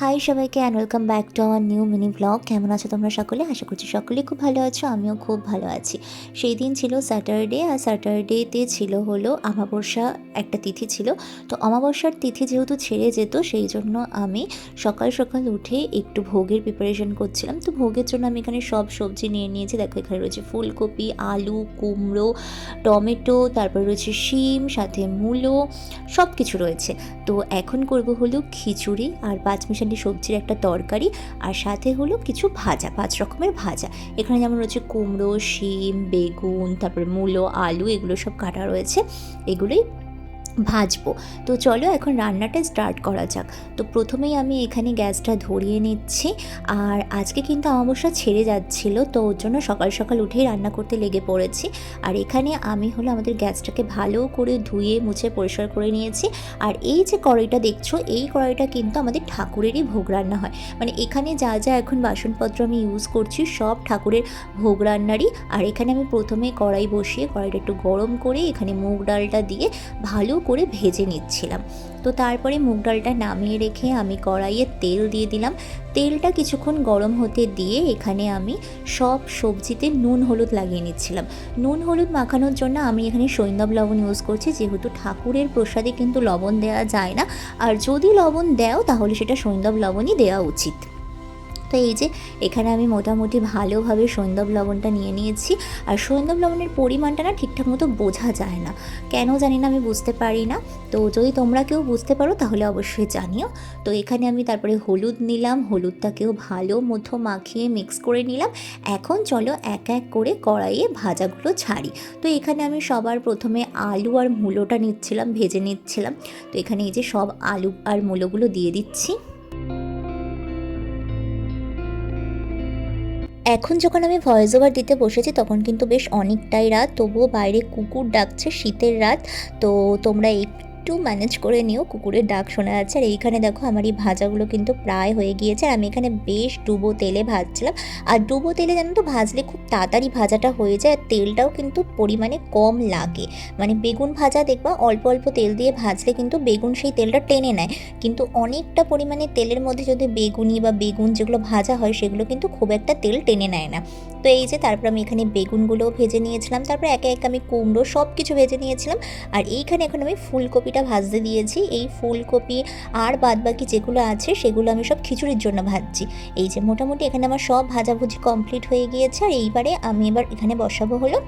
High সবাইকে and welcome back to our new mini blog. কেমন আছো তোমরা সকলে? আশা করছি সকলেই খুব ভালো আছো, আমিও খুব ভালো আছি। সেই দিন ছিল স্যাটারডে, আর স্যাটারডেতে ছিল হলো অমাবস্যা, একটা তিথি ছিল। তো অমাবস্যার তিথি যেহেতু ছেড়ে যেত, সেই জন্য আমি সকাল সকাল উঠে একটু ভোগের প্রিপারেশন করছিলাম। তো ভোগের জন্য আমি এখানে সব সবজি নিয়ে নিয়েছি। দেখো এখানে রয়েছে ফুলকপি, আলু, কুমড়ো, টমেটো, তারপর রয়েছে শিম, সাথে মূলো, সব কিছু রয়েছে। তো এখন করব হলো খিচুড়ি আর পাঁচমিশালি সবজির একটা তরকারি, আর সাথে হলো কিছু ভাজা, 5 রকমের ভাজা। এখানে যেমন রয়েছে কুমড়ো, শিম, বেগুন, তারপরে মূলো, আলু, এগুলো সব কাটা রয়েছে, এগুলোই ভাজবো। তো চলো এখন রান্নাটা স্টার্ট করা যাক। তো প্রথমেই আমি এখানে গ্যাসটা ধরিয়ে নিচ্ছি। আর আজকে কিন্তু অমাবস্যা ছেড়ে যাচ্ছিল, তো ওর জন্য সকাল সকাল উঠেই রান্না করতে লেগে পড়েছি। আর এখানে আমি হলো আমাদের গ্যাসটাকে ভালো করে ধুয়ে মুছে পরিষ্কার করে নিয়েছি। আর এই যে কড়াইটা দেখছো, এই কড়াইটা কিন্তু আমাদের ঠাকুরেরই ভোগ রান্না হয়। মানে এখানে যা যা এখন বাসনপত্র আমি ইউজ করছি সব ঠাকুরের ভোগ রান্নারই। আর এখানে আমি প্রথমে কড়াই বসিয়ে কড়াইটা একটু গরম করে এখানে মুগ ডালটা দিয়ে ভালো করে ভেজে নিচ্ছিলাম। তো তারপরে মুগ ডালটা নামিয়ে রেখে আমি কড়াইয়ে তেল দিয়ে দিলাম। তেলটা কিছুক্ষণ গরম হতে দিয়ে এখানে আমি সব সবজিতে নুন হলুদ লাগিয়ে নিচ্ছিলাম। নুন হলুদ মাখানোর জন্য আমি এখানে সৈন্দব লবণ ইউজ করছি, যেহেতু ঠাকুরের প্রসাদে কিন্তু লবণ দেওয়া যায় না, আর যদি লবণ দেও তাহলে সেটা সৈন্দব লবণই দেওয়া উচিত। তো এই যে এখানে আমি মোটামুটি ভালোভাবে সৈন্দব লবণটা নিয়ে নিয়েছি। আর সৈন্দব লবণের পরিমাণটা না ঠিকঠাক মতো বোঝা যায় না, কেন জানি না, আমি বুঝতে পারি না। তো যদি তোমরা কেউ বুঝতে পারো তাহলে অবশ্যই জানিও। তো এখানে আমি তারপরে হলুদ নিলাম, হলুদটাকেও ভালো মতো মাখিয়ে মিক্স করে নিলাম। এখন চলো এক এক করে কড়াইয়ে ভাজাগুলো ছাড়ি। তো এখানে আমি সবার প্রথমে আলু আর মূলোটা নিচ্ছিলাম, ভেজে নিচ্ছিলাম। তো এখানে এই যে সব আলু আর মূলোগুলো দিয়ে দিচ্ছি। এখন যখন আমি ভয়েস ওভার দিতে বসেছি তখন কিন্তু বেশ অনেকটাই রাত, তবুও বাইরে কুকুর ডাকছে, শীতের রাত। তো তোমরা একটু ম্যানেজ করে নিও, কুকুরের ডাক শোনা যাচ্ছে। আর এইখানে দেখো আমার এই ভাজাগুলো কিন্তু প্রায় হয়ে গিয়েছে। আর আমি এখানে বেশ ডুবো তেলে ভাজছিলাম। আর ডুবো তেলে জানো তো ভাজলে খুব তাড়াতাড়ি ভাজাটা হয়ে যায়, আর তেলটাও কিন্তু পরিমাণে কম লাগে। মানে বেগুন ভাজা দেখবা অল্প অল্প তেল দিয়ে ভাজলে কিন্তু বেগুন সেই তেলটা টেনে নেয়, কিন্তু অনেকটা পরিমাণে তেলের মধ্যে যদি বেগুনি বা বেগুন যেগুলো ভাজা হয় সেগুলো কিন্তু খুব একটা তেল টেনে নেয় না। তো এই যে তারপর আমি এখানে বেগুনগুলোও ভেজে নিয়েছিলাম, তারপর একে একে আমি কুমড়ো সব কিছু ভেজে নিয়েছিলাম। আর এইখানে এখন আমি ফুলকপিটা ভাজতে দিয়েছি। এই ফুলকপি আর বাদবাকি যেগুলো আছে সেগুলো আমি সব খিচুড়ির জন্য ভাজছি। এই যে মোটামুটি এখানে আমার সব ভাজাভুজি কমপ্লিট হয়ে গিয়েছে। আর এইবারে আমি এবার এখানে বসাবো হলো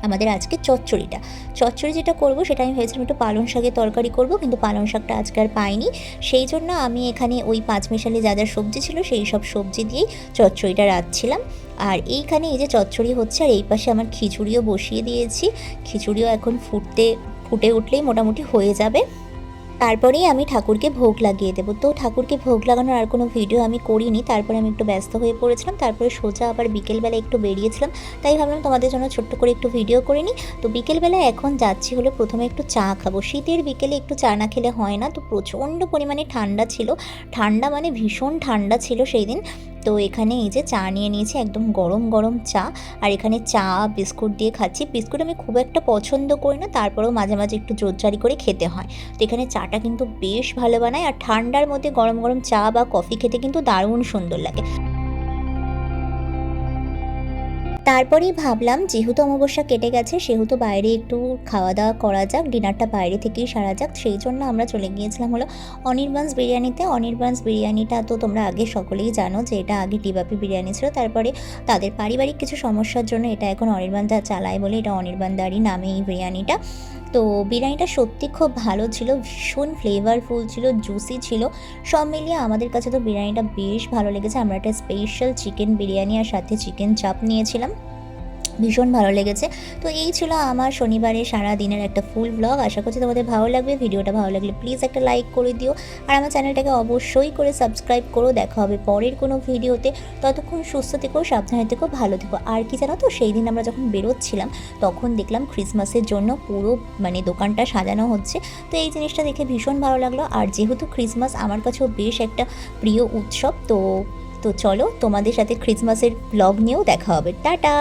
আমাদের আজকে চচ্চড়িটা। চচ্চড়ি যেটা করব সেটা আমি ভেবেছিলাম একটু পালং শাকের তরকারি করব, কিন্তু পালং শাকটা আজকে আর পাইনি। সেই জন্য আমি এখানে ওই পাঁচমিশালি যা যা সবজি ছিল সেই সব সবজি দিয়েই চচ্চড়িটা রাঁধছিলাম। আর এইখানে এই যে চচ্চড়ি হচ্ছে, আর এই পাশে আমার খিচুড়িও বসিয়ে দিয়েছি। খিচুড়িও এখন ফুটে উঠলেই মোটামুটি হয়ে যাবে। তারপরেই আমি ঠাকুরকে ভোগ লাগিয়ে দেবো। তো ঠাকুরকে ভোগ লাগানোর আর কোনো ভিডিও আমি করিনি, তারপরে আমি একটু ব্যস্ত হয়ে পড়েছিলাম। তারপরে সোজা আবার বিকেলবেলা একটু বেরিয়েছিলাম, তাই ভাবলাম তোমাদের জন্য ছোট্ট করে একটু ভিডিও করে নিই। তো বিকেলবেলা এখন যাচ্ছি হলো প্রথমে একটু চা খাবো। শীতের বিকেলে একটু চা না খেলে হয় না। তো প্রচণ্ড পরিমাণে ঠান্ডা ছিল, ঠান্ডা মানে ভীষণ ঠান্ডা ছিল সেই দিন। তো এখানে এই যে চা নিয়ে নিয়েছি, একদম গরম গরম চা। আর এখানে চা বিস্কুট দিয়ে খাচ্ছি। বিস্কুট আমি খুব একটা পছন্দ করি না, তারপরেও মাঝে মাঝে একটু জোরজারি করে খেতে হয়। তো এখানে চাটা কিন্তু বেশ ভালো বানায়, আর ঠান্ডার মধ্যে গরম গরম চা বা কফি খেতে কিন্তু দারুণ সুন্দর লাগে। তারপরেই ভাবলাম যেহেতু অমাবস্যা কেটে গেছে সেহেতু বাইরে একটু খাওয়া দাওয়া করা যাক, ডিনারটা বাইরে থেকেই সারা যাক। সেই জন্য আমরা চলে গিয়েছিলাম হলো অনির্বাণস বিরিয়ানিতে। অনির্বাণস বিরিয়ানিটা তো তোমরা আগে সকলেই জানো যে এটা আগে টিবাপি বিরিয়ানি ছিল, তারপরে তাদের পারিবারিক কিছু সমস্যার জন্য এটা এখন অনির্বাণদা চালায় বলে এটা অনির্বাণদারই নামে এই বিরিয়ানিটা। তো বিরিয়ানিটা সত্যি খুব ভালো ছিল, ভীষণ ফ্লেভারফুল ছিল, জুসি ছিল। সব মিলিয়ে আমাদের কাছে তো বিরিয়ানিটা বেশ ভালো লেগেছে। আমরা একটা স্পেশাল চিকেন বিরিয়ানি আর সাথে চিকেন চাপ নিয়েছিলাম, ভীষণ ভালো লেগেছে। তো এই ছিল আমার শনিবারে সারা দিনের একটা ফুল ব্লগ। আশা করছি তোমাদের ভালো লাগবে। ভিডিওটা ভালো লাগলে প্লিজ একটা লাইক করে দিও, আর আমার চ্যানেলটাকে অবশ্যই করে সাবস্ক্রাইব করো। দেখা হবে পরের কোনো ভিডিওতে। ততক্ষণ সুস্থ থেকো, সাবধানে থেকো, ভালো থেকো। আর কি জানো তো, সেই দিন আমরা যখন বেরোচ্ছিলাম তখন দেখলাম ক্রিসমাসের জন্য পুরো মানে দোকানটা সাজানো হচ্ছে। তো এই জিনিসটা দেখে ভীষণ ভালো লাগলো। আর যেহেতু ক্রিসমাস আমার কাছেও বেশ একটা প্রিয় উৎসব, তো চলো তোমাদের সাথে ক্রিসমাসের ব্লগ নিয়েও দেখা হবে। টাটা।